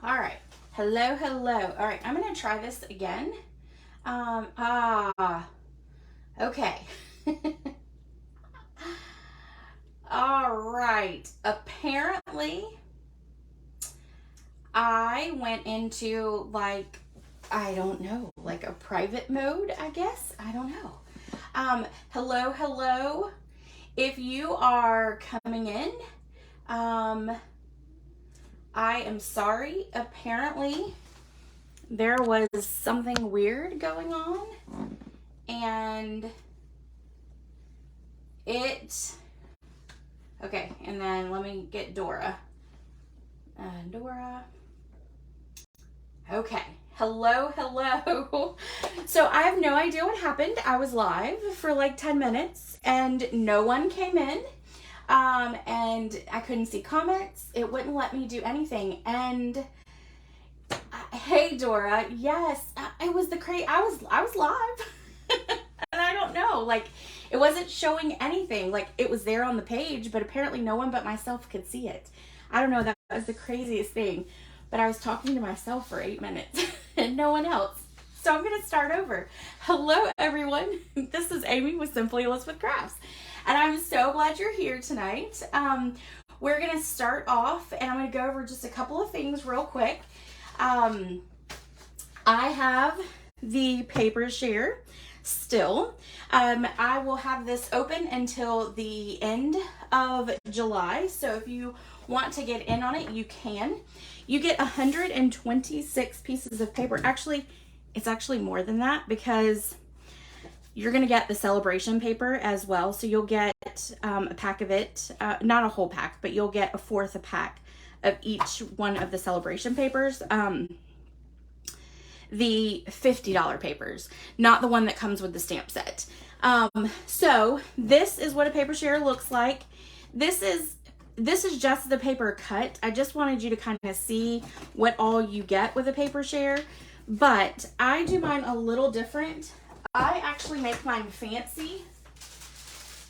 All right. Hello, hello. All right, I'm going to try this again. Okay. All right. Apparently, I went into I don't know, like a private mode, I guess. I don't know. Hello, hello. If you are coming in, I am sorry. Apparently, there was something weird going on, and okay, and then let me get Dora. Dora. Okay. Hello, hello. So I have no idea what happened. I was live for like 10 minutes and no one came in. And I couldn't see comments. It wouldn't let me do anything. And hey, Dora. Yes, it was I was live. And I don't know, like it wasn't showing anything. Like it was there on the page, but apparently no one but myself could see it. I don't know, that was the craziest thing. But I was talking to myself for 8 minutes and no one else. So I'm going to start over. Hello, everyone. This is Amy with Simply Elizabeth Crafts. And I'm so glad you're here tonight. We're going to start off and I'm going to go over just a couple of things real quick. I have the paper share still. I will have this open until the end of July. So if you want to get in on it, you can. You get 126 pieces of paper. Actually, it's actually more than that because you're going to get the celebration paper as well. So you'll get a pack of it, not a whole pack, but you'll get a fourth a pack of each one of the celebration papers. The $50 papers, not the one that comes with the stamp set. So this is what a paper share looks like. This is just the paper cut. I just wanted you to kind of see what all you get with a paper share, but I do mine a little different. I actually make mine fancy.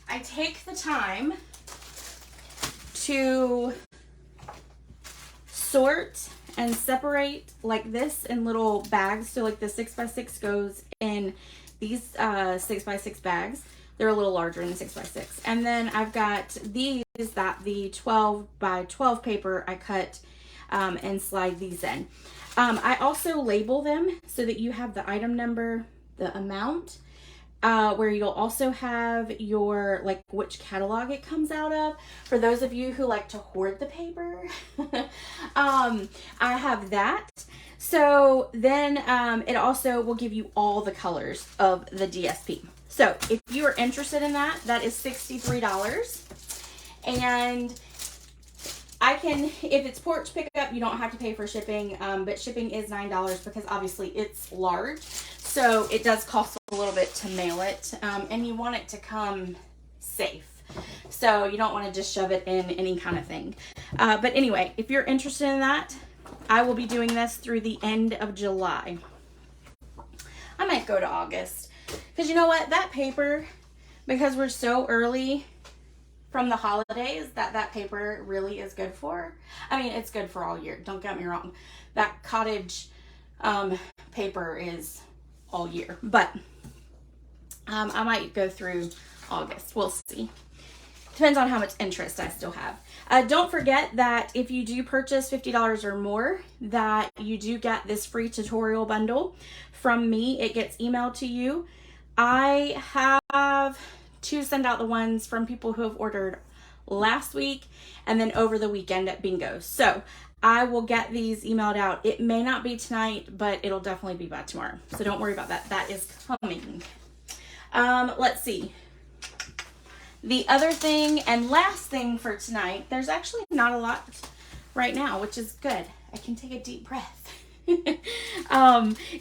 I take the time to sort and separate like this in little bags. So like the 6x6 goes in these 6x6 bags. They're a little larger than the 6x6. And then I've got these that the 12x12 paper I cut and slide these in. I also label them so that you have the item number, the amount, where you'll also have your, like, which catalog it comes out of. For those of you who like to hoard the paper, I have that. So then it also will give you all the colors of the DSP. So if you are interested in that, that is $63. And I can, if it's porch pickup, you don't have to pay for shipping, but shipping is $9 because obviously it's large. So it does cost a little bit to mail it, and you want it to come safe. So you don't want to just shove it in any kind of thing. But anyway, if you're interested in that, I will be doing this through the end of July. I might go to August. Because you know what? That paper, because we're so early from the holidays, that paper really is good for. I mean, it's good for all year. Don't get me wrong. That cottage paper is all year. But I might go through August. We'll see. Depends on how much interest I still have. Don't forget that if you do purchase $50 or more, that you do get this free tutorial bundle from me. It gets emailed to you. I have to send out the ones from people who have ordered last week and then over the weekend at bingo. So I will get these emailed out. It may not be tonight, but it'll definitely be by tomorrow. So don't worry about that. That is coming. Let's see. The other thing and last thing for tonight, there's actually not a lot right now, which is good. I can take a deep breath.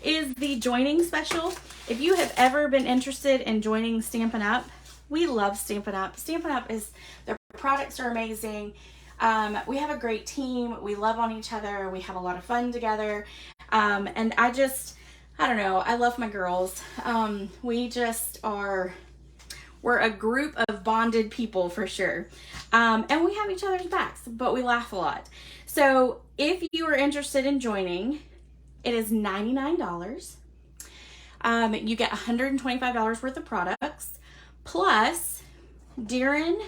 Is the joining special. If you have ever been interested in joining Stampin' Up, we love Stampin' Up. Stampin' Up is, their products are amazing. We have a great team. We love on each other. We have a lot of fun together. And I don't know, I love my girls. We're a group of bonded people for sure. And we have each other's backs, but we laugh a lot. So if you are interested in joining, it is $99. You get $125 worth of products. Plus, during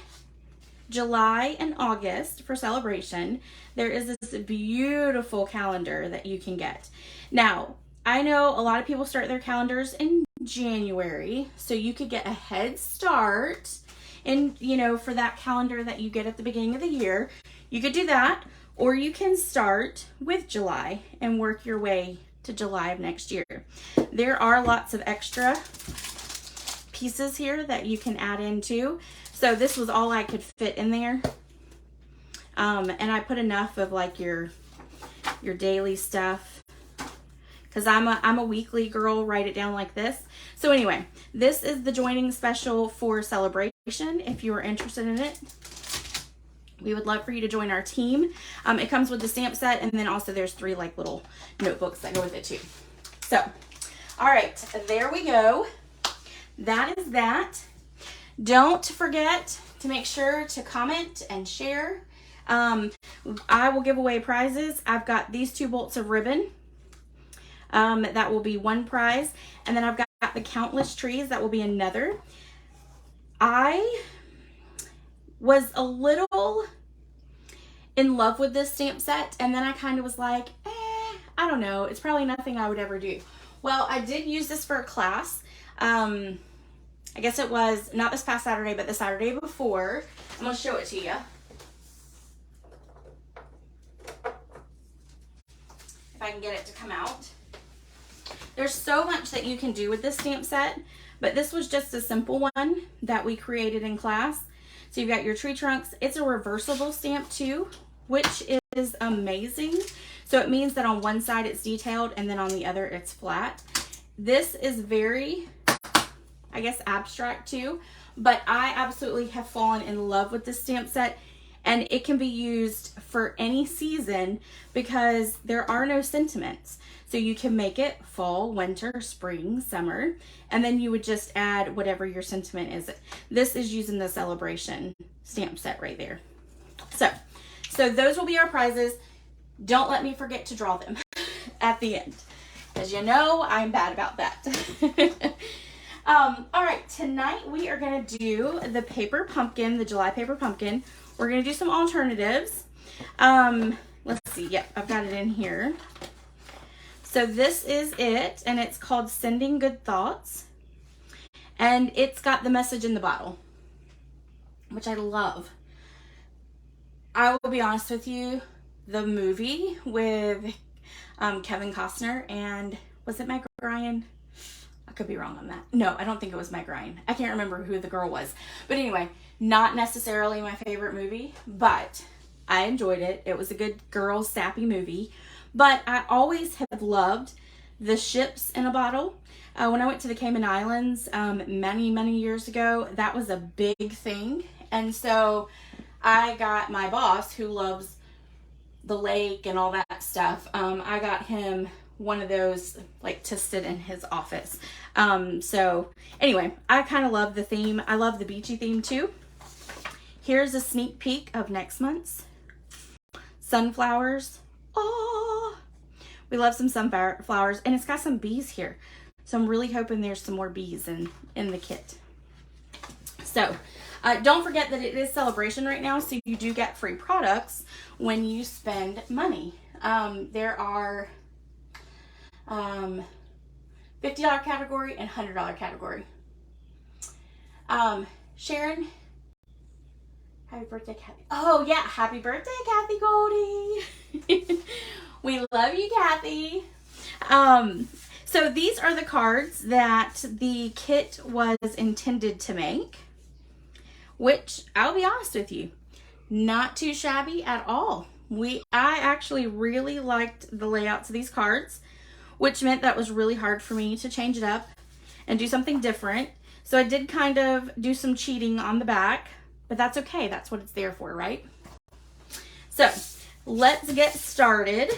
July and August for celebration, there is this beautiful calendar that you can get. Now, I know a lot of people start their calendars in January, so you could get a head start and, you know, for that calendar that you get at the beginning of the year. You could do that, or you can start with July and work your way to July of next year. There are lots of extra pieces here that you can add into. So this was all I could fit in there. And I put enough of like your daily stuff, because I'm a weekly girl. Write it down like this. So anyway, this is the joining special for celebration. If you are interested in it, we would love for you to join our team. It comes with the stamp set, and then also there's 3 like little notebooks that go with it too. So, all right, there we go. That is that. Don't forget to make sure to comment and share. I will give away prizes. I've got these 2 bolts of ribbon. That will be 1 prize. And then I've got the countless trees. That will be another. I was a little in love with this stamp set, and then I kind of was like, I don't know. It's probably nothing I would ever do. Well, I did use this for a class. I guess it was not this past Saturday, but the Saturday before. I'm going to show it to you. If I can get it to come out. There's so much that you can do with this stamp set, but this was just a simple one that we created in class. So you've got your tree trunks. It's a reversible stamp too, which is amazing. So it means that on one side it's detailed and then on the other it's flat. This is very, I guess, abstract too, but I absolutely have fallen in love with this stamp set, and it can be used for any season because there are no sentiments. So you can make it fall, winter, spring, summer, and then you would just add whatever your sentiment is. This is using the celebration stamp set right there. So those will be our prizes. Don't let me forget to draw them at the end, because you know I'm bad about that. All right, tonight we are going to do the paper pumpkin, the July paper pumpkin. We're going to do some alternatives. Let's see. Yep, I've got it in here. So this is it, and it's called Sending Good Thoughts. And it's got the message in the bottle, which I love. I will be honest with you, the movie with Kevin Costner and, was it Meg Ryan? I could be wrong on that. No, I don't think it was Meg Ryan. I can't remember who the girl was. But anyway, not necessarily my favorite movie, but I enjoyed it. It was a good girl sappy movie. But I always have loved the ships in a bottle. When I went to the Cayman Islands many, many years ago, that was a big thing. And so I got my boss, who loves the lake and all that stuff, I got him one of those like to sit in his office. So anyway, I kind of love the theme. I love the beachy theme too. Here's a sneak peek of next month's. Sunflowers. Oh, we love some sunflowers, and it's got some bees here. So I'm really hoping there's some more bees in the kit. So don't forget that it is celebration right now, so you do get free products when you spend money. There are $50 category and $100 category. Sharon, happy birthday, Kathy. Oh yeah, happy birthday, Kathy Goldie. We love you, Kathy. So these are the cards that the kit was intended to make, which I'll be honest with you, not too shabby at all. I actually really liked the layouts of these cards, which meant that was really hard for me to change it up and do something different. So I did kind of do some cheating on the back, but that's okay. That's what it's there for, right? So let's get started.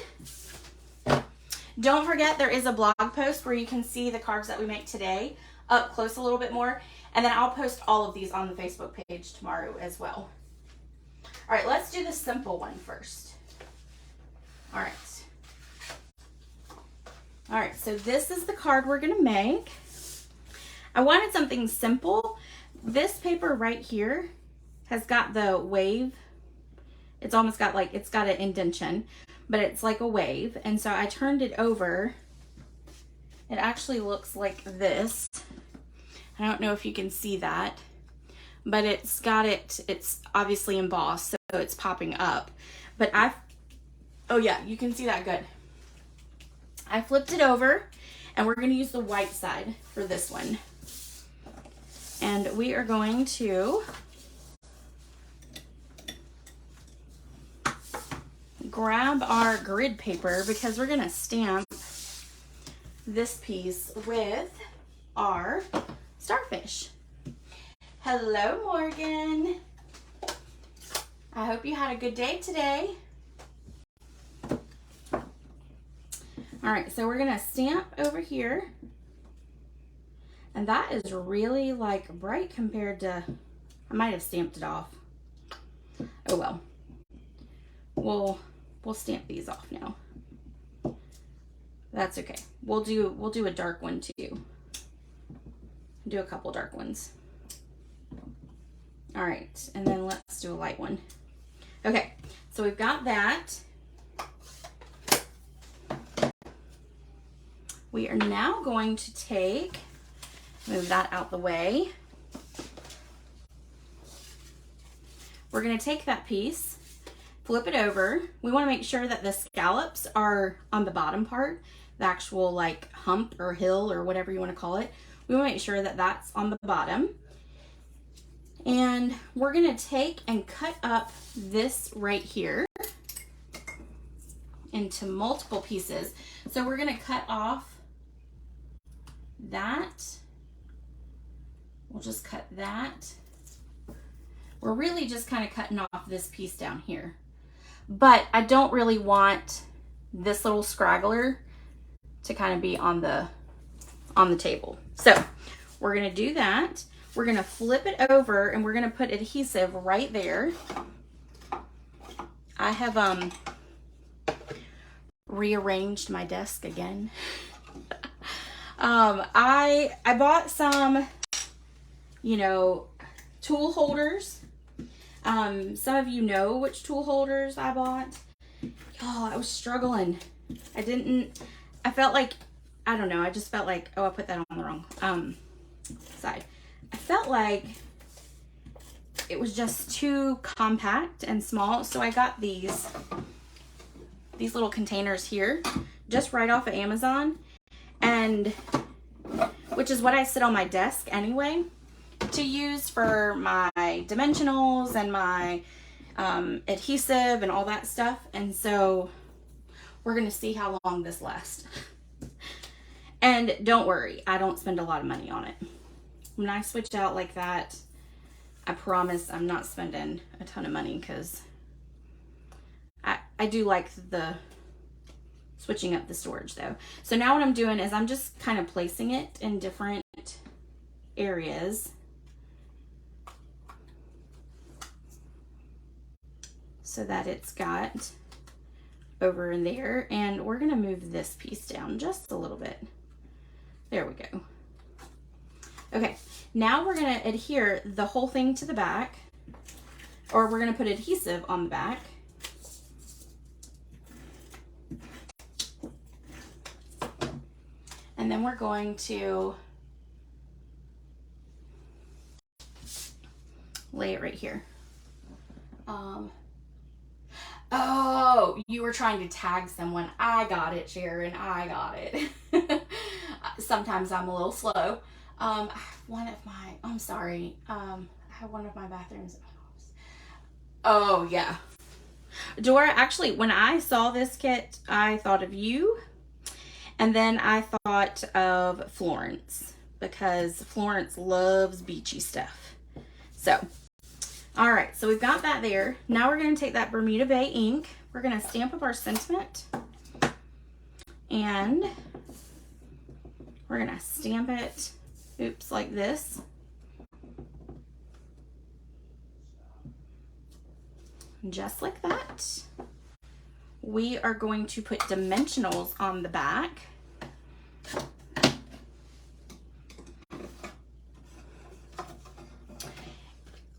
Don't forget, there is a blog post where you can see the cards that we make today up close a little bit more. And then I'll post all of these on the Facebook page tomorrow as well. All right, let's do the simple one first. All right. All right, so this is the card we're gonna make. I wanted something simple. This paper right here has got the wave. It's almost got like, it's got an indentation, but it's like a wave. And so I turned it over. It actually looks like this. I don't know if you can see that, but it's obviously embossed, so it's popping up. But oh yeah, you can see that good. I flipped it over, and we're gonna use the white side for this one. And we are going to grab our grid paper because we're gonna stamp this piece with our starfish. Hello, Morgan. I hope you had a good day today. All right, so we're gonna stamp over here. And that is really like bright compared to, I might have stamped it off. Oh well. We'll stamp these off now. That's okay. We'll do a dark one too. Do a couple dark ones. All right, and then let's do a light one. Okay, so we've got that. We are now going to move that out the way. We're going to take that piece, flip it over. We want to make sure that the scallops are on the bottom part, the actual like hump or hill or whatever you want to call it. We want to make sure that that's on the bottom. And we're going to take and cut up this right here into multiple pieces. So we're going to cut off that. We'll just cut that. We're really just kind of cutting off this piece down here. But I don't really want this little scraggler to kind of be on the table. So we're going to do that. We're going to flip it over and we're going to put adhesive right there. I have rearranged my desk again. I bought some, you know, tool holders. Some of you know which tool holders I bought. Y'all, I was struggling. I felt like, I don't know, I just felt like, oh, I put that on the wrong side. I felt like it was just too compact and small, so I got these little containers here, just right off of Amazon, and which is what I sit on my desk anyway, to use for my dimensionals and my adhesive and all that stuff. And so we're gonna see how long this lasts. And don't worry, I don't spend a lot of money on it. When I switch out like that, I promise I'm not spending a ton of money, because I do like the switching up the storage though. So now what I'm doing is I'm just kind of placing it in different areas. So that it's got over in there, and we're gonna move this piece down just a little bit. There we go. Okay, now we're gonna adhere the whole thing to the back, or we're gonna put adhesive on the back. And then we're going to lay it right here. Oh, you were trying to tag someone. I got it, Sharon. I got it. Sometimes I'm a little slow. I'm sorry. I have one of my bathrooms at my house. Oh, yeah. Dora, actually, when I saw this kit, I thought of you. And then I thought of Florence, because Florence loves beachy stuff. So, all right, so we've got that there. Now we're going to take that Bermuda Bay ink. We're going to stamp up our sentiment. And we're going to stamp it, oops, like this. just like that. We are going to put dimensionals on the back.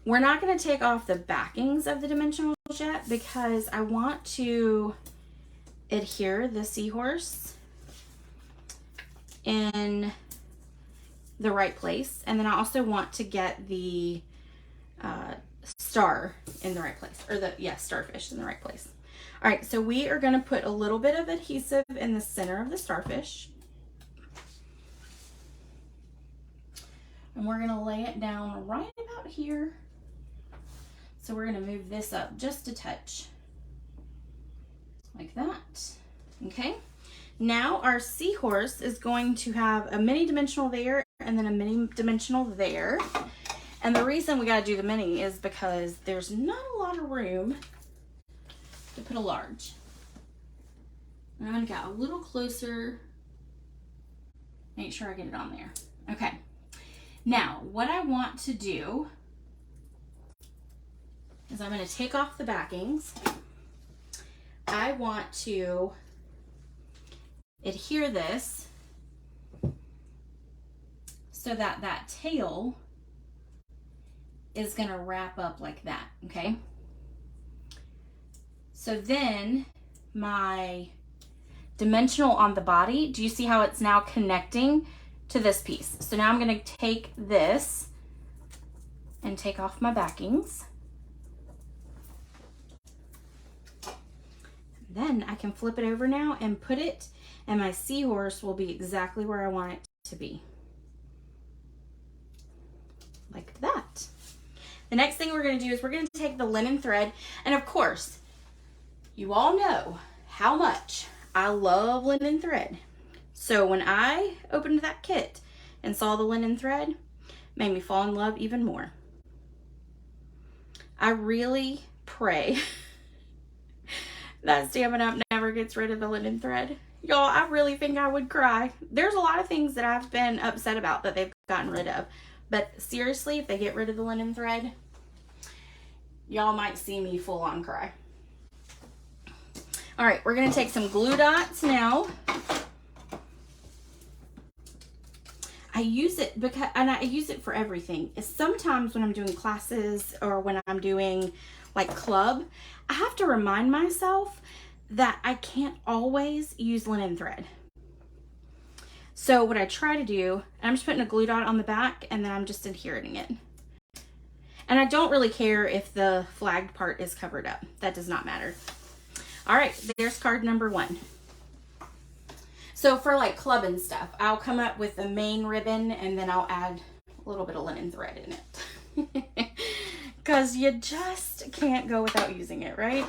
We're not going to take off the backings of the dimensionals yet because I want to adhere the seahorse in the right place. And then I also want to get the star in the right place, or the, yeah, starfish in the right place. All right, so we are going to put a little bit of adhesive in the center of the starfish. And we're going to lay it down right about here. So we're going to move this up just a touch, like that. Okay. Now our seahorse is going to have a mini dimensional there and then a mini dimensional there. And the reason we got to do the mini is because there's not a lot of room to put a large. And I'm going to get a little closer, make sure I get it on there. Okay. Now, what I want to do is I'm going to take off the backings. I want to adhere this so that that tail is going to wrap up like that, okay? So then my dimensional on the body, do you see how it's now connecting to this piece? So now I'm going to take this and take off my backings. Then I can flip it over now and put it, and my seahorse will be exactly where I want it to be. Like that. The next thing we're going to do is we're going to take the linen thread, and of course, you all know how much I love linen thread. So when I opened that kit and saw the linen thread, it made me fall in love even more. I really pray that Stampin' Up! Never gets rid of the linen thread. Y'all, I really think I would cry. There's a lot of things that I've been upset about that they've gotten rid of. But seriously, if they get rid of the linen thread, y'all might see me full on cry. All right, we're going to take some glue dots now. I use it because, and I use it for everything. Sometimes when I'm doing classes or when I'm doing like club, I have to remind myself that I can't always use linen thread. So what I try to do, I'm just putting a glue dot on the back and then I'm just adhering it. And I don't really care if the flagged part is covered up. That does not matter. All right, there's card number 1. So for like club and stuff, I'll come up with the main ribbon and then I'll add a little bit of linen thread in it. Because you just can't go without using it, right?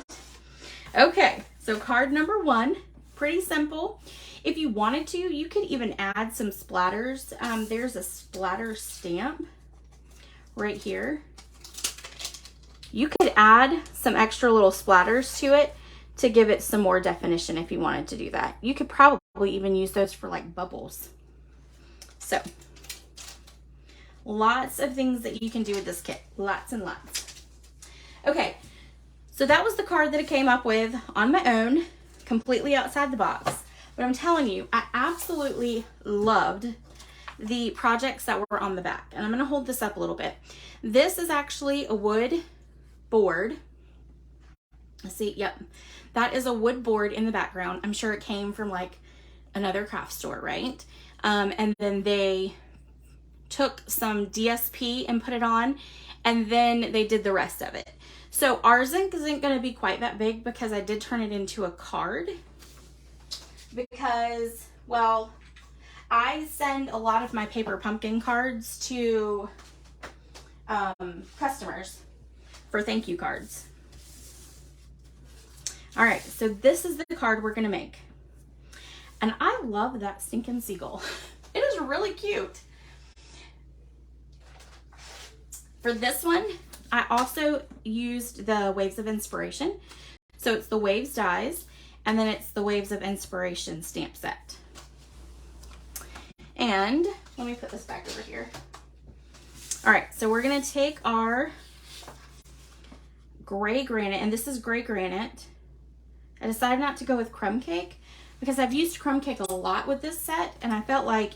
Okay, so card number 1, pretty simple. If you wanted to, you could even add some splatters. There's a splatter stamp right here. You could add some extra little splatters to it to give it some more definition if you wanted to do that. You could probably even use those for like bubbles. So, lots of things that you can do with this kit. Lots and lots. Okay, so that was the card that I came up with on my own, completely outside the box. But I'm telling you, I absolutely loved the projects that were on the back. And I'm going to hold this up a little bit. This is actually a wood board. See, yep. That is a wood board in the background. I'm sure it came from like another craft store, right? And then they took some DSP and put it on, and then they did the rest of it. So ours isn't going to be quite that big because I did turn it into a card. Because, well, I send a lot of my paper pumpkin cards to customers for thank you cards. All right, so this is the card we're gonna make. And I love that stinking seagull. It is really cute. For this one, I also used the Waves of Inspiration. So it's the Waves dies, and then it's the Waves of Inspiration stamp set. And let me put this back over here. All right, so we're gonna take our gray granite, and this is gray granite. I decided not to go with crumb cake because I've used crumb cake a lot with this set, and I felt like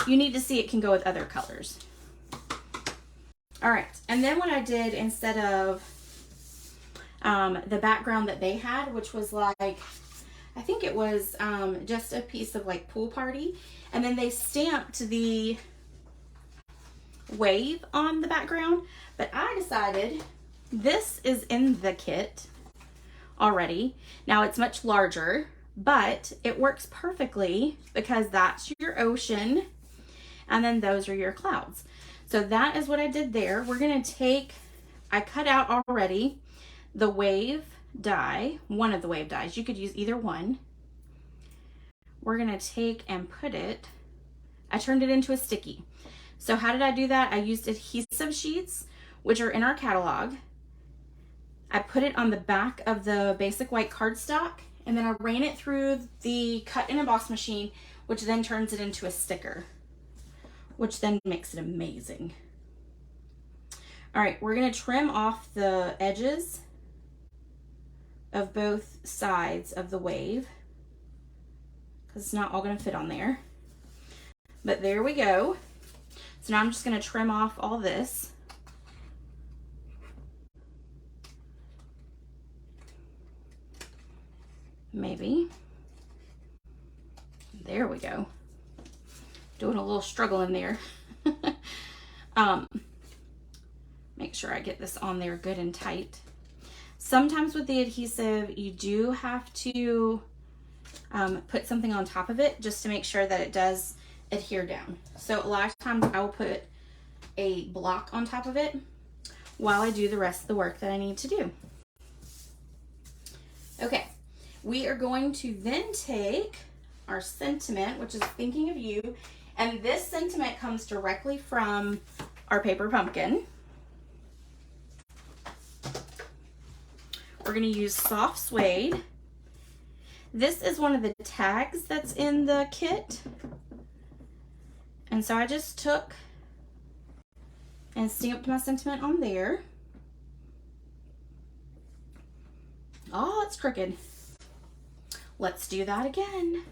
you need to see it can go with other colors. All right, and then what I did instead of the background that they had, which was like, I think it was just a piece of like pool party, and then they stamped the wave on the background, but I decided this is in the kit already. Now it's much larger, but it works perfectly because that's your ocean and then those are your clouds. So that is what I did there. We're gonna take, I cut out already the wave die, one of the wave dies. You could use either one. We're gonna take and put it, I turned it into a sticky. So how did I do that? I used adhesive sheets, which are in our catalog. I put it on the back of the basic white cardstock, and then I ran it through the cut and emboss machine, which then turns it into a sticker, which then makes it amazing. All right, we're gonna trim off the edges of both sides of the wave because it's not all gonna fit on there. But there we go. So now I'm just gonna trim off all this. Maybe. There we go. Doing a little struggle in there. Make sure I get this on there good and tight. Sometimes with the adhesive, you do have to put something on top of it just to make sure that it does adhere down. So a lot of times I will put a block on top of it while I do the rest of the work that I need to do. Okay, we are going to then take our sentiment, which is thinking of you, and this sentiment comes directly from our paper pumpkin. We're going to use soft suede. This is one of the tags that's in the kit. And so I just took and stamped my sentiment on there. Oh, it's crooked. Let's do that again.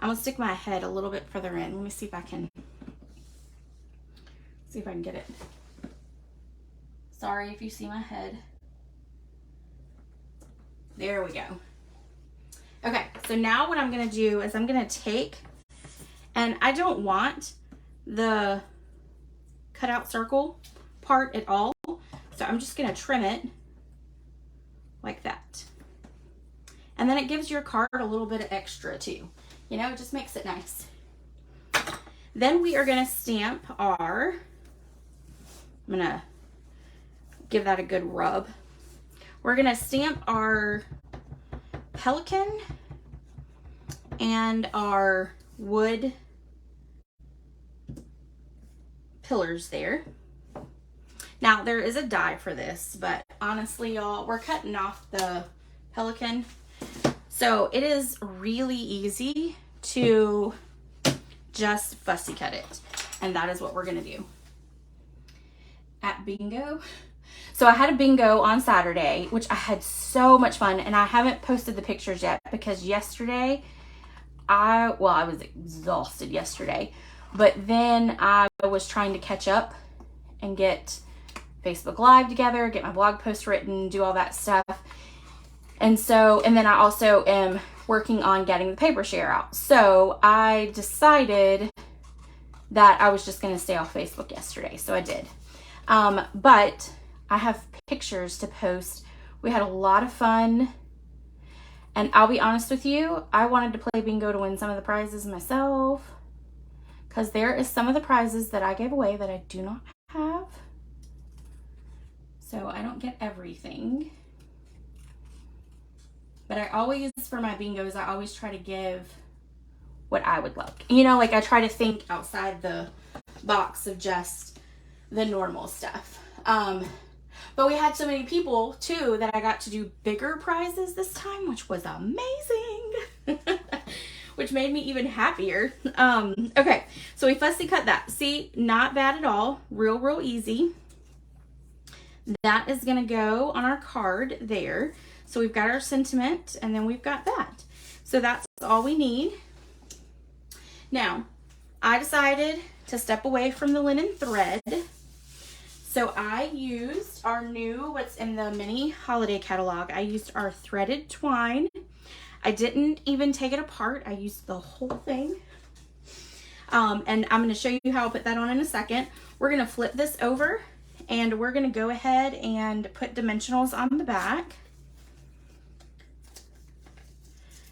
I'm gonna stick my head a little bit further in. Let me see if I can get it. Sorry if you see my head. There we go. Okay, so now what I'm gonna do is I'm gonna take, and I don't want the cutout circle part at all, so I'm just gonna trim it like that. And then it gives your card a little bit of extra too. You know, it just makes it nice. Then we are gonna stamp our, I'm gonna give that a good rub. We're gonna stamp our pelican and our wood pillars there. Now there is a die for this, but honestly y'all, we're cutting off the pelican. So it is really easy to just fussy cut it. And that is what we're gonna do. At bingo. So I had a bingo on Saturday, which I had so much fun, and I haven't posted the pictures yet because yesterday, I was exhausted yesterday, but then I was trying to catch up and get Facebook Live together, get my blog post written, do all that stuff. And then I also am working on getting the paper share out. So I decided that I was just going to stay off Facebook yesterday. So I did. But I have pictures to post. We had a lot of fun. And I'll be honest with you, I wanted to play bingo to win some of the prizes myself. Because there is some of the prizes that I gave away that I do not have. So I don't get everything. But I always, for my bingos, I always try to give what I would like. You know, like I try to think outside the box of just the normal stuff. But we had so many people too that I got to do bigger prizes this time, which was amazing. Which made me even happier. Okay, so we fussy cut that. See, not bad at all. Real easy. that is gonna go on our card there. So we've got our sentiment, and then we've got that. So that's all we need. Now, I decided to step away from the linen thread. So I used our new, what's in the mini holiday catalog, I used our threaded twine. I didn't even take it apart. I used the whole thing. And I'm going to show you how I'll put that on in a second. We're going to flip this over, and we're going to go ahead and put dimensionals on the back.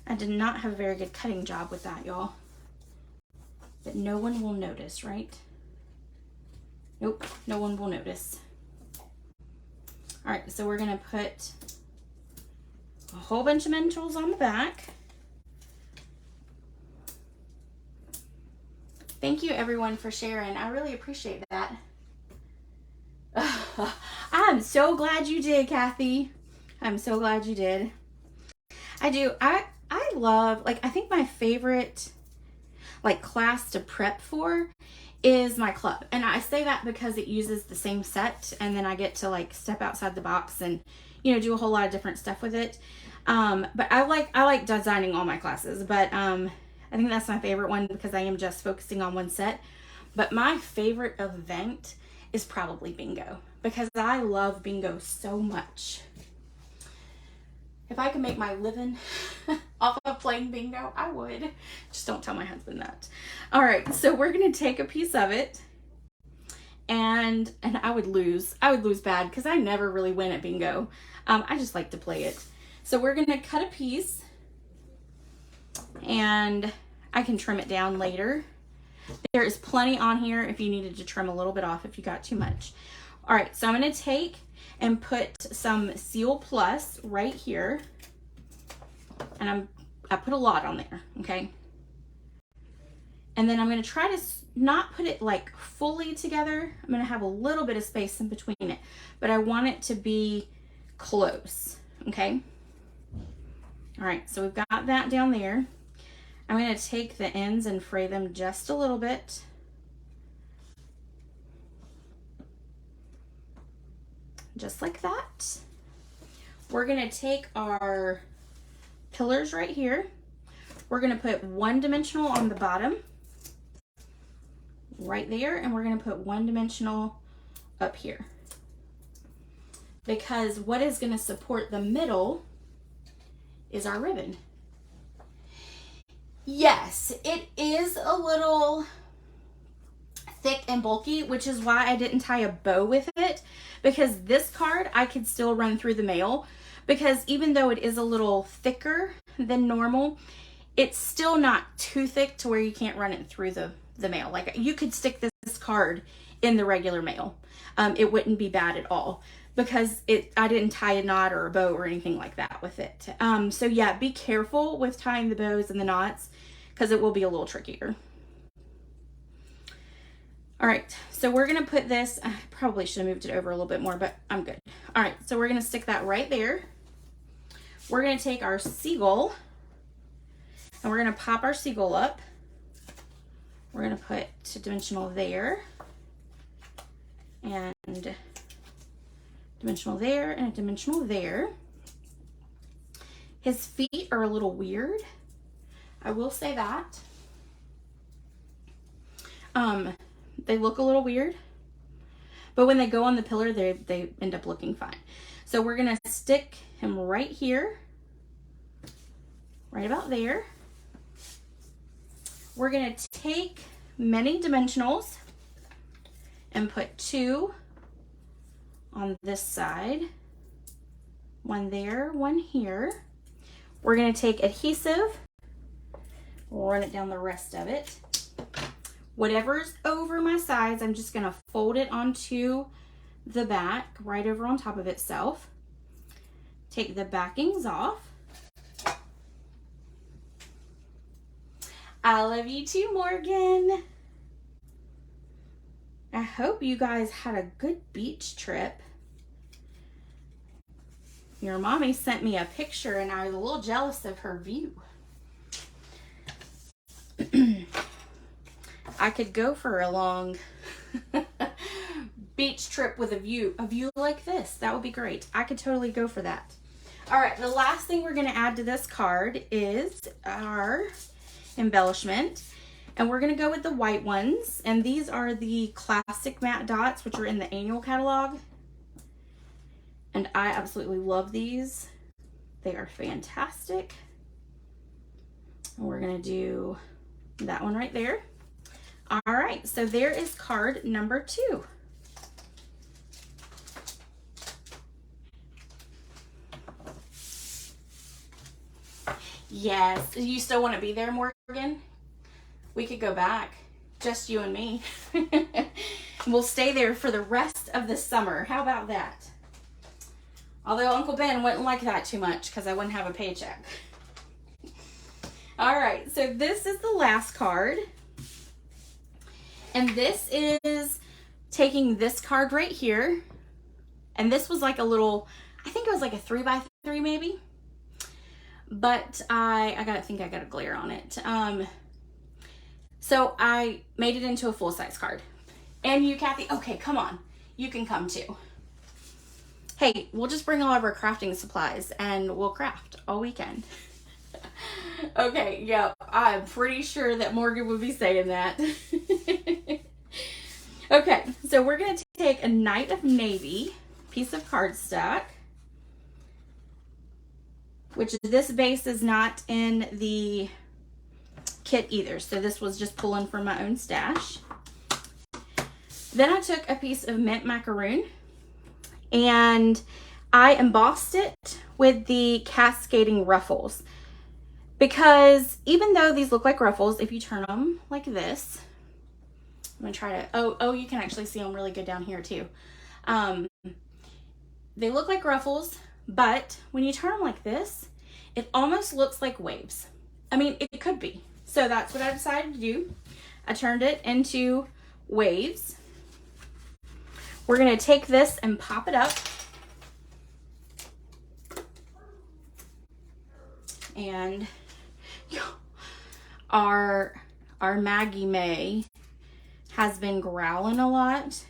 I did not have a very good cutting job with that, y'all. But no one will notice, right? Nope, no one will notice. All right, so we're gonna put a whole bunch of dimensionals on the back. Thank you everyone for sharing. I really appreciate that. I'm so glad you did, Kathy. I'm so glad you did. I do. I love, like, I think my favorite, like, class to prep for is my club. And I say that because it uses the same set, and then I get to, like, step outside the box and, you know, do a whole lot of different stuff with it. But I like designing all my classes, but I think that's my favorite one because I am just focusing on one set. But my favorite event is probably bingo, because I love bingo so much. If I could make my living off of playing bingo, I would. Just don't tell my husband that. All right, so we're gonna take a piece of it, and I would lose. I would lose bad because I never really win at bingo. I just like to play it. So we're gonna cut a piece, and I can trim it down later. There is plenty on here if you needed to trim a little bit off if you got too much. All right, so I'm gonna take and put some Seal Plus right here, and I put a lot on there, okay? And then I'm gonna try to not put it like fully together. I'm gonna have a little bit of space in between it, but I want it to be close, okay? All right, so we've got that down there. I'm gonna take the ends and fray them just a little bit. Just like that. We're gonna take our pillars right here. We're gonna put one dimensional on the bottom, right there, and we're gonna put one dimensional up here. Because what is gonna support the middle is our ribbon. Yes, it is a little thick and bulky, which is why I didn't tie a bow with it, because this card I could still run through the mail, because even though it is a little thicker than normal, it's still not too thick to where you can't run it through the mail. Like, you could stick this card in the regular mail. It wouldn't be bad at all, because I didn't tie a knot or a bow or anything like that with it. So yeah, be careful with tying the bows and the knots, because it will be a little trickier. All right, so we're gonna put this, I probably should have moved it over a little bit more, but I'm good. All right, so we're gonna stick that right there. We're gonna take our seagull, and we're gonna pop our seagull up. We're gonna put a dimensional there, and dimensional there, and a dimensional there. His feet are a little weird, I will say that. They look a little weird, but when they go on the pillar, they end up looking fine. So we're gonna stick him right here, right about there. We're gonna take many dimensionals and put two on this side, one there, one here. We're gonna take adhesive, we'll run it down the rest of it. Whatever's over my sides, I'm just gonna fold it onto the back, right over on top of itself. Take the backings off. I love you too, Morgan. I hope you guys had a good beach trip. Your mommy sent me a picture and I was a little jealous of her view. I could go for a long beach trip with a view like this. That would be great. I could totally go for that. All right, the last thing we're going to add to this card is our embellishment. And we're going to go with the white ones. And these are the classic matte dots, which are in the annual catalog. And I absolutely love these. They are fantastic. And we're going to do that one right there. All right, so there is card number 2. Yes, you still want to be there, Morgan? We could go back, just you and me. We'll stay there for the rest of the summer. How about that? Although Uncle Ben wouldn't like that too much because I wouldn't have a paycheck. All right, so this is the last card. And this is taking this card right here. And this was like a little, I think it was like a 3x3 maybe. But I think I got a glare on it. So I made it into a full-size card. And you, Kathy, okay, come on. You can come too. Hey, we'll just bring all of our crafting supplies and we'll craft all weekend. Okay, yeah, I'm pretty sure that Morgan would be saying that. Okay, so we're going to take a Night of Navy piece of cardstock, which this base is not in the kit either. So this was just pulling from my own stash. Then I took a piece of mint macaroon and I embossed it with the cascading ruffles. Because even though these look like ruffles, if you turn them like this, I'm going to try to, oh, you can actually see them really good down here too. They look like ruffles, but when you turn them like this, it almost looks like waves. I mean, it could be. So that's what I decided to do. I turned it into waves. We're going to take this and pop it up. And our Maggie May has been growling a lot.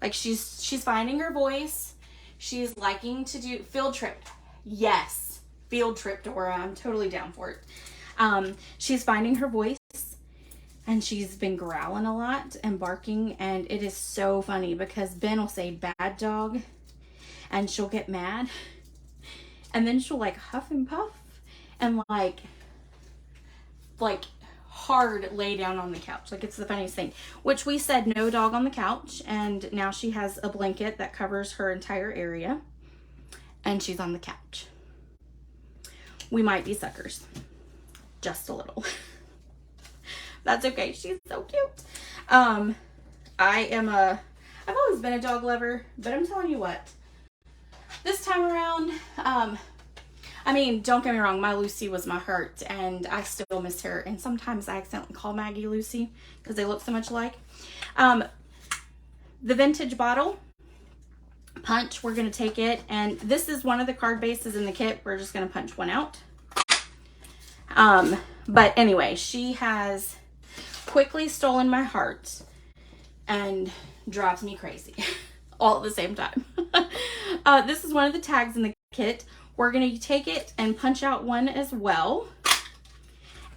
Like she's finding her voice. She's liking to do field trip. Yes, field trip, Dora. I'm totally down for it. She's finding her voice and she's been growling a lot and barking, and it is so funny because Ben will say bad dog and she'll get mad and then she'll like huff and puff and like hard lay down on the couch. Like, it's the funniest thing. Which we said no dog on the couch, and now she has a blanket that covers her entire area and she's on the couch. We might be suckers. Just a little. That's okay. She's so cute. I've always been a dog lover, but I'm telling you what, this time around, I mean, don't get me wrong, my Lucy was my heart, and I still miss her. And sometimes I accidentally call Maggie Lucy because they look so much alike. The vintage bottle punch, we're going to take it, and this is one of the card bases in the kit. We're just going to punch one out. But anyway, she has quickly stolen my heart and drives me crazy all at the same time. This is one of the tags in the kit. We're going to take it and punch out one as well.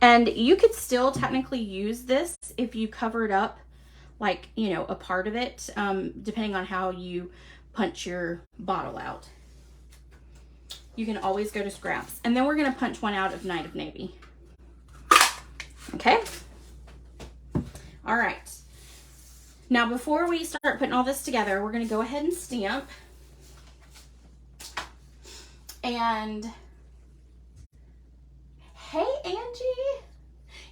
And you could still technically use this if you cover it up, like, you know, a part of it, depending on how you punch your bottle out. You can always go to scraps. And then we're going to punch one out of Night of Navy. Okay. All right. Now, before we start putting all this together, we're going to go ahead and stamp. And hey, Angie,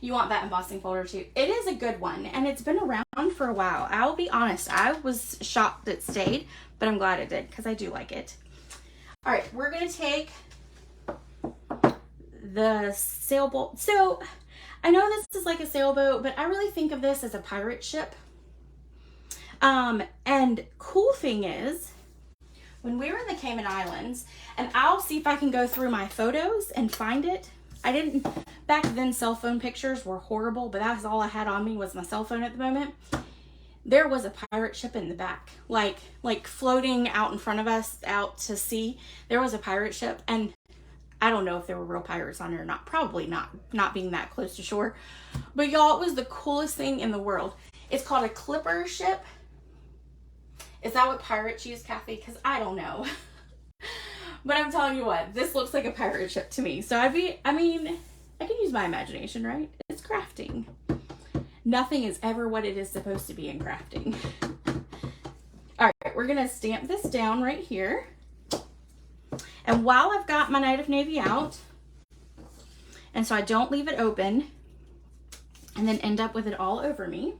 you want that embossing folder too? It is a good one, and it's been around for a while. I'll be honest, I was shocked it stayed, but I'm glad it did because I do like it. All right, we're going to take the Sailboat. So I know this is like a sailboat, but I really think of this as a pirate ship. And cool thing is, when we were in the Cayman Islands, and I'll see if I can go through my photos and find it. I didn't, back then cell phone pictures were horrible, but that's all I had on me was my cell phone at the moment. there was a pirate ship in the back, like floating out in front of us out to sea. There was a pirate ship, and I don't know if there were real pirates on it or not. Probably not being that close to shore. But y'all, it was the coolest thing in the world. It's called a clipper ship. Is that what pirates use, Kathy? Because I don't know. But I'm telling you what, this looks like a pirate ship to me. So I mean, I can use my imagination, right? It's crafting. Nothing is ever what it is supposed to be in crafting. All right, we're gonna stamp this down right here. And while I've got my Night of Navy out, and so I don't leave it open and then end up with it all over me,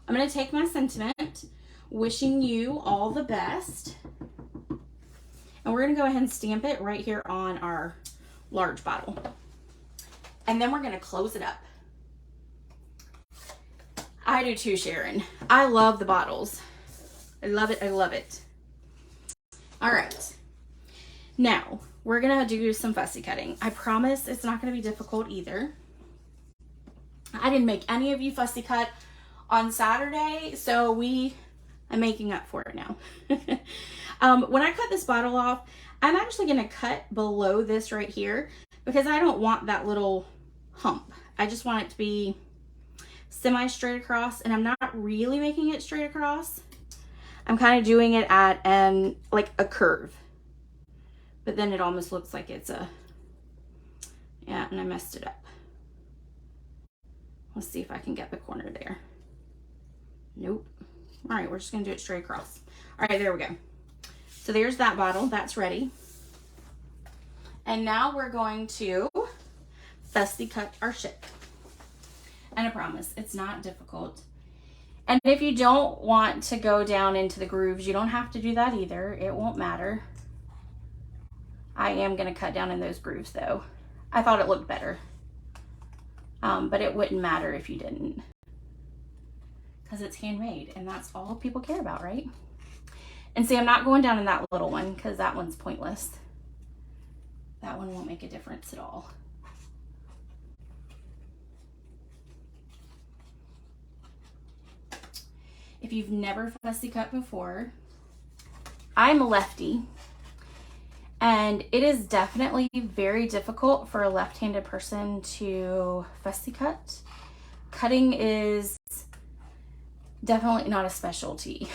I'm gonna take my sentiment, wishing you all the best. And we're gonna go ahead and stamp it right here on our large bottle. And then we're gonna close it up. I do too, Sharon. I love the bottles. I love it, I love it. All right. Now, we're gonna do some fussy cutting. I promise it's not gonna be difficult either. I didn't make any of you fussy cut on Saturday, so I'm making up for it now. When I cut this bottle off, I'm actually gonna cut below this right here because I don't want that little hump. I just want it to be semi-straight across, and I'm not really making it straight across. I'm kind of doing it at like a curve. But then it almost looks like it's yeah, and I messed it up. Let's see if I can get the corner there. Nope. All right, we're just gonna do it straight across. All right, there we go. So there's that bottle, that's ready. And now we're going to fussy cut our ship. And I promise, it's not difficult. And if you don't want to go down into the grooves, you don't have to do that either. It won't matter. I am going to cut down in those grooves though. I thought it looked better. But it wouldn't matter if you didn't. Because it's handmade and that's all people care about, right? And see, I'm not going down in that little one because that one's pointless. That one won't make a difference at all. If you've never fussy cut before, I'm a lefty. And it is definitely very difficult for a left-handed person to fussy cut. Cutting is definitely not a specialty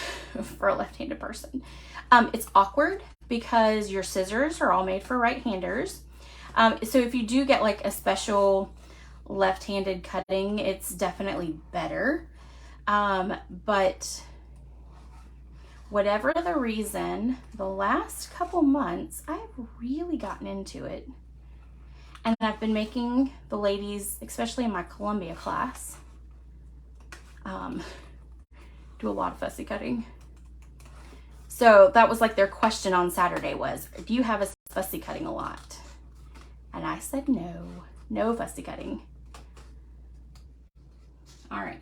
for a left-handed person. It's awkward because your scissors are all made for right-handers. So if you do get like a special left-handed cutting, it's definitely better. But whatever the reason, the last couple months, I've really gotten into it. And I've been making the ladies, especially in my Columbia class, do a lot of fussy cutting. So that was like their question on Saturday was, do you have us fussy cutting a lot? And I said no fussy cutting. All right.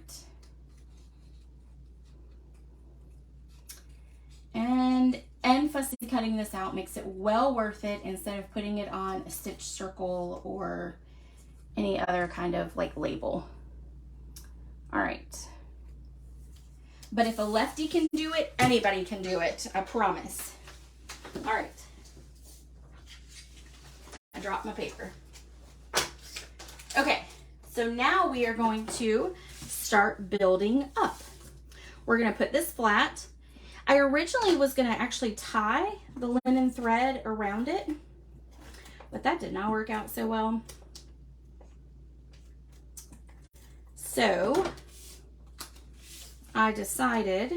And fussy cutting this out makes it well worth it instead of putting it on a stitch circle or any other kind of like label. All right. But if a lefty can do it, anybody can do it. I promise. All right. I dropped my paper. Okay. So now we are going to start building up. We're going to put this flat. I originally was going to actually tie the linen thread around it, but that did not work out so well. So I decided,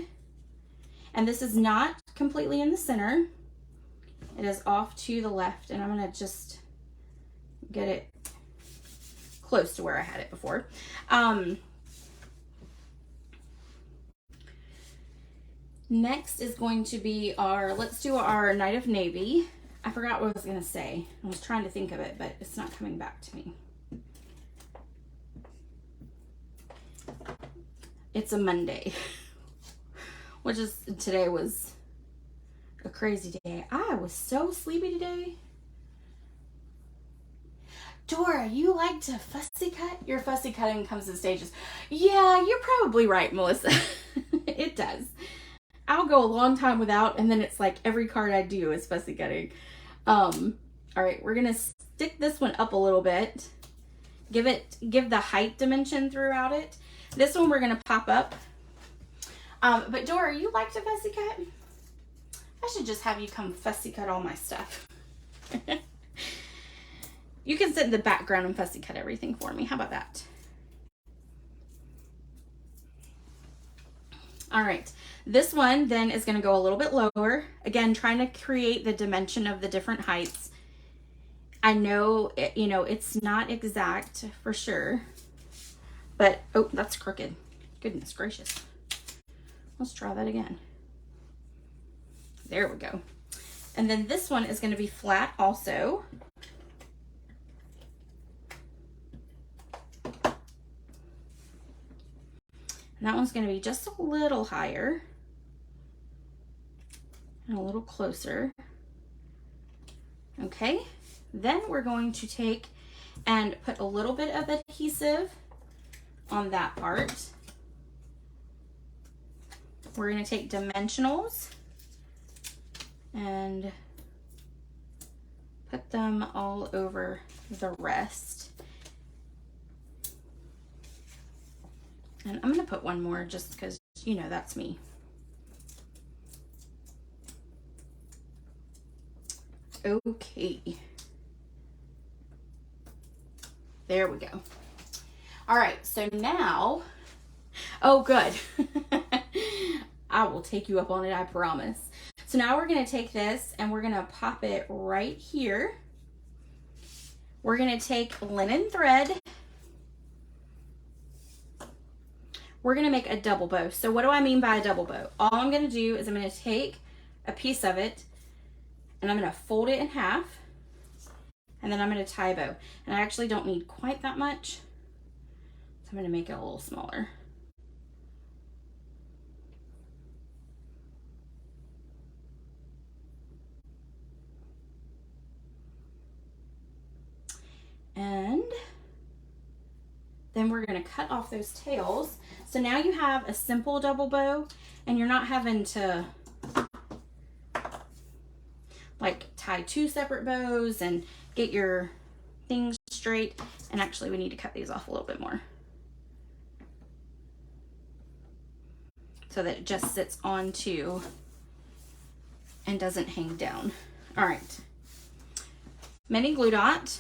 and this is not completely in the center, it is off to the left, and I'm going to just get it close to where I had it before. Next is going to be let's do our Night of Navy. I forgot what I was going to say. I was trying to think of it, but it's not coming back to me. It's a Monday, which is, today was a crazy day. I was so sleepy today. Dora, you like to fussy cut? Your fussy cutting comes in stages. Yeah, you're probably right, Melissa. It does. I'll go a long time without, and then it's like every card I do is fussy cutting. All right, we're gonna stick this one up a little bit. Give the height dimension throughout it. This one we're gonna pop up. But Dora, you like to fussy cut? I should just have you come fussy cut all my stuff. You can sit in the background and fussy cut everything for me. How about that? All right, this one then is gonna go a little bit lower. Again, trying to create the dimension of the different heights. I know, it's not exact for sure, but, oh, that's crooked. Goodness gracious. Let's try that again. There we go. And then this one is gonna be flat also. And that one's gonna be just a little higher and a little closer. Okay, then we're going to take and put a little bit of adhesive on that part. We're gonna take dimensionals and put them all over the rest. And I'm gonna put one more just because, that's me. Okay. There we go. All right, so now, oh, good. I will take you up on it, I promise. So now we're gonna take this and we're gonna pop it right here. We're gonna take linen thread. We're gonna make a double bow. So what do I mean by a double bow? All I'm gonna do is I'm gonna take a piece of it and I'm gonna fold it in half, and then I'm gonna tie a bow. And I actually don't need quite that much, so I'm gonna make it a little smaller. And then we're gonna cut off those tails. So now you have a simple double bow and you're not having to like tie two separate bows and get your things straight. And actually we need to cut these off a little bit more so that it just sits onto and doesn't hang down. All right, mini glue dot.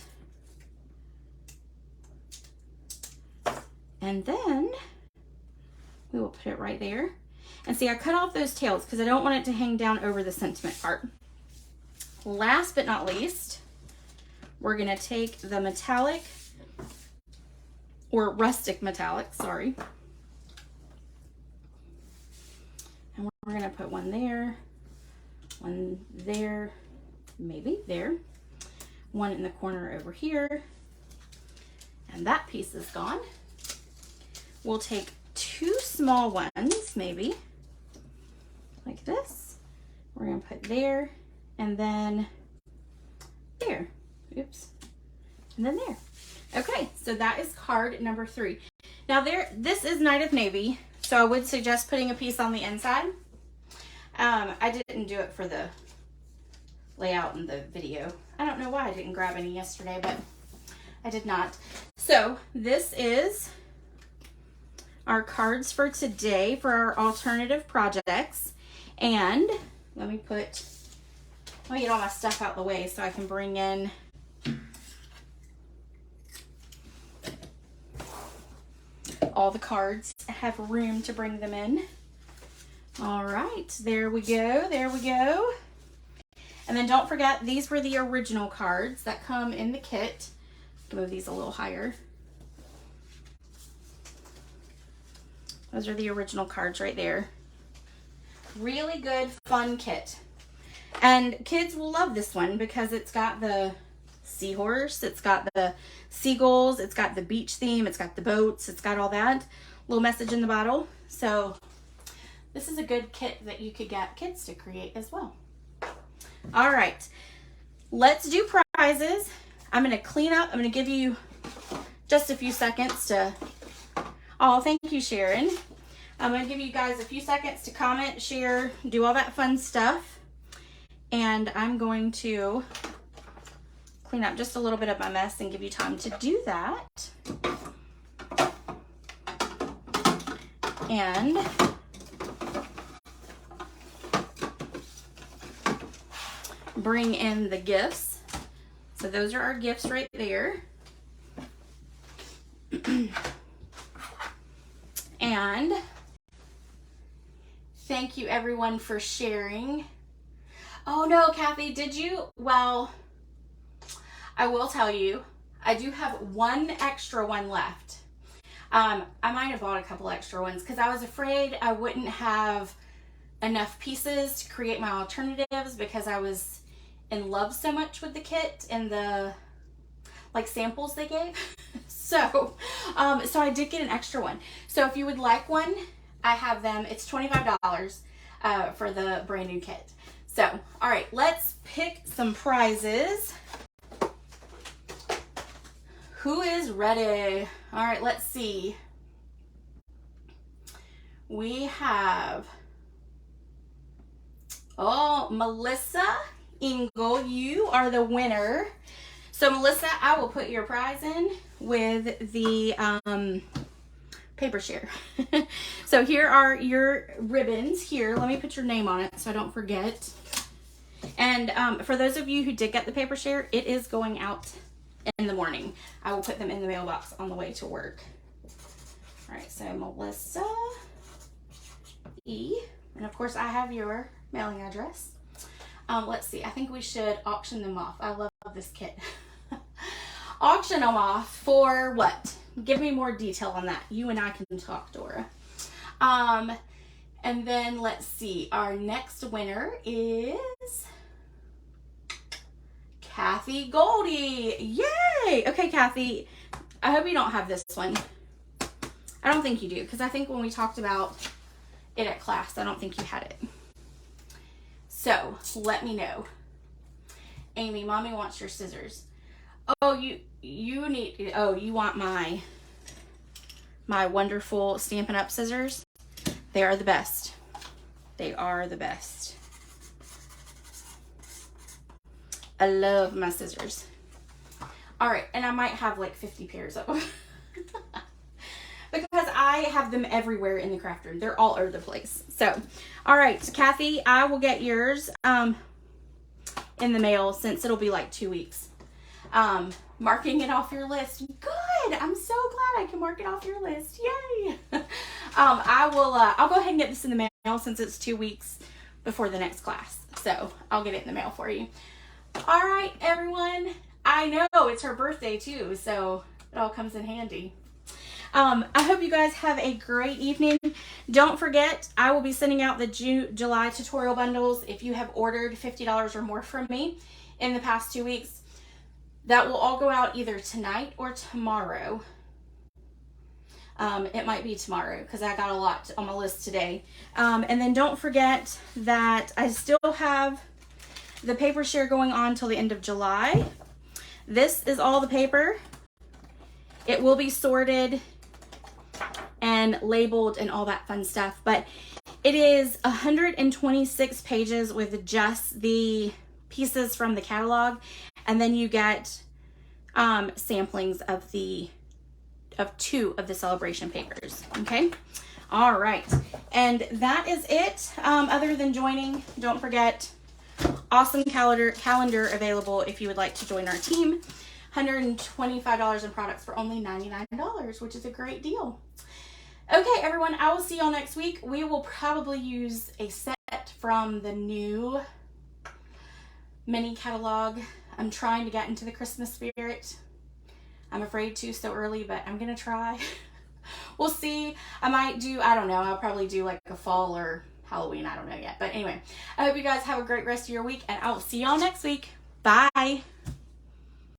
And then we will put it right there. And see, I cut off those tails because I don't want it to hang down over the sentiment part. Last but not least, we're gonna take the metallic, or rustic metallic, sorry. And we're gonna put one there, maybe there, one in the corner over here, and that piece is gone. We'll take two small ones, maybe, like this. We're gonna put there, and then there. Oops. And then there. Okay, so that is card number 3. Now this is Night of Navy, so I would suggest putting a piece on the inside. I didn't do it for the layout in the video. I don't know why I didn't grab any yesterday, but I did not. So this is our cards for today for our alternative projects. And let me get all my stuff out the way so I can bring in all the cards. I have room to bring them in. All right, there we go, there we go. And then don't forget, these were the original cards that come in the kit. Move these a little higher. Those are the original cards right there. Really good, fun kit. And kids will love this one because it's got the seahorse, it's got the seagulls, it's got the beach theme, it's got the boats, it's got all that. Little message in the bottle. So this is a good kit that you could get kids to create as well. All right, let's do prizes. I'm gonna clean up. I'm gonna give you just a few seconds to, oh, thank you, Sharon. I'm going to give you guys a few seconds to comment, share, do all that fun stuff. And I'm going to clean up just a little bit of my mess and give you time to do that. And bring in the gifts. So those are our gifts right there. And thank you everyone for sharing. Oh no, Kathy, did you? Well, I will tell you, I do have one extra one left. I might have bought a couple extra ones because I was afraid I wouldn't have enough pieces to create my alternatives because I was in love so much with the kit and the like samples they gave. So I did get an extra one. So if you would like one, I have them. It's $25 for the brand new kit. So, all right, let's pick some prizes. Who is ready? All right, let's see. We have, Melissa Engel, you are the winner. So Melissa, I will put your prize in with the paper share. So here are your ribbons here. Let me put your name on it so I don't forget. And for those of you who did get the paper share, it is going out in the morning. I will put them in the mailbox on the way to work. All right, so Melissa E. And of course I have your mailing address. Let's see, I think we should auction them off. I love this kit. Auction them off for what? Give me more detail on that. You and I can talk, Dora. And then let's see, our next winner is Kathy Goldie. Yay! Okay, Kathy, I hope you don't have this one. I don't think you do, because I think when we talked about it at class, I don't think you had it. So let me know. Amy, mommy wants your scissors. Oh, you want my wonderful Stampin' Up scissors. They are the best. They are the best. I love my scissors. All right, and I might have like 50 pairs of them. Because I have them everywhere in the craft room. They're all over the place. So, all right, Kathy, I will get yours in the mail since it'll be like 2 weeks. Marking it off your list. Good. I'm so glad I can mark it off your list. Yay. I'll go ahead and get this in the mail since it's 2 weeks before the next class. So I'll get it in the mail for you. All right, everyone. I know it's her birthday too, so it all comes in handy. I hope you guys have a great evening. Don't forget, I will be sending out the July tutorial bundles if you have ordered $50 or more from me in the past 2 weeks. That will all go out either tonight or tomorrow. It might be tomorrow because I got a lot on my list today. And then don't forget that I still have the paper share going on till the end of July. This is all the paper. It will be sorted and labeled and all that fun stuff, but it is 126 pages with just the pieces from the catalog, and then you get samplings of 2 of the celebration papers. Okay, all right, and that is it. Other than joining, don't forget, awesome calendar available if you would like to join our team. $125 in products for only $99, which is a great deal. Okay, everyone, I will see y'all next week. We will probably use a set from the new mini catalog. I'm trying to get into the Christmas spirit. I'm afraid to so early, but I'm gonna try. We'll see. I might do, I don't know, I'll probably do like a fall or Halloween, I don't know yet. But anyway, I hope you guys have a great rest of your week, and I will see y'all next week. Bye.